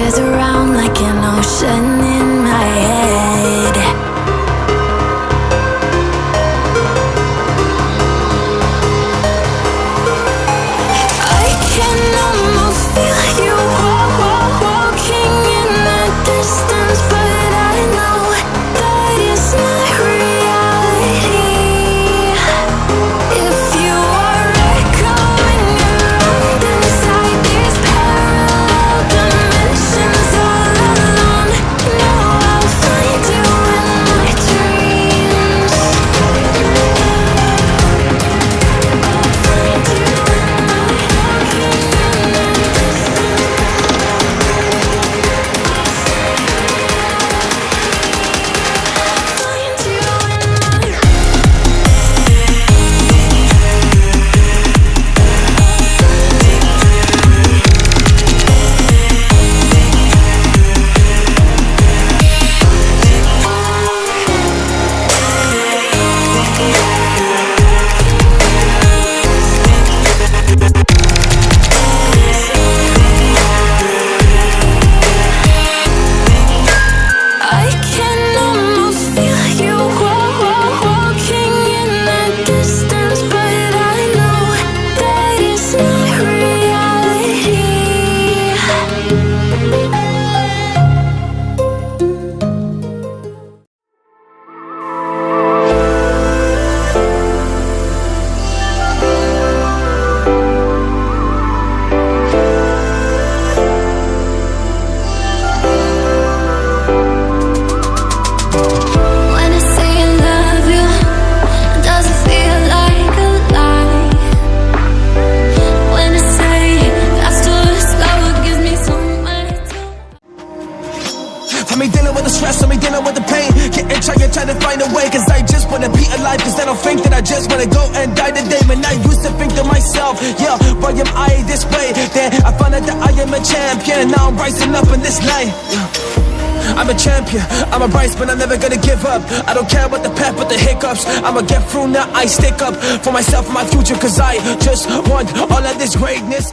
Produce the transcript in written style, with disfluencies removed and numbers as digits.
Tears around like an ocean in my head. I can almost feel you walking in the distance, but I know that it's not reality. If you are echoing around inside these parallel dimensions all alone, know I'll find you in my dreams. I'll find you in my walking in the I can almost feel you walking in the distance, but I know that it's not reality. When I say I love you, does it feel like a lie? When I say fast or slow, it gives me so much time. For me dealing with the stress, for me dealing with the pain, trying to find a way, cause I just wanna be alive, cause I don't think that I just wanna go and die today. Man, I used to think to myself, yeah, why am I this way? Then I found out that I am a champion, now I'm rising up in this light. I'm a champion, I'm a rise, but I'm never gonna give up. I don't care about the path, but the hiccups, I'ma get through now, I stick up for myself and my future, cause I just want all of this greatness.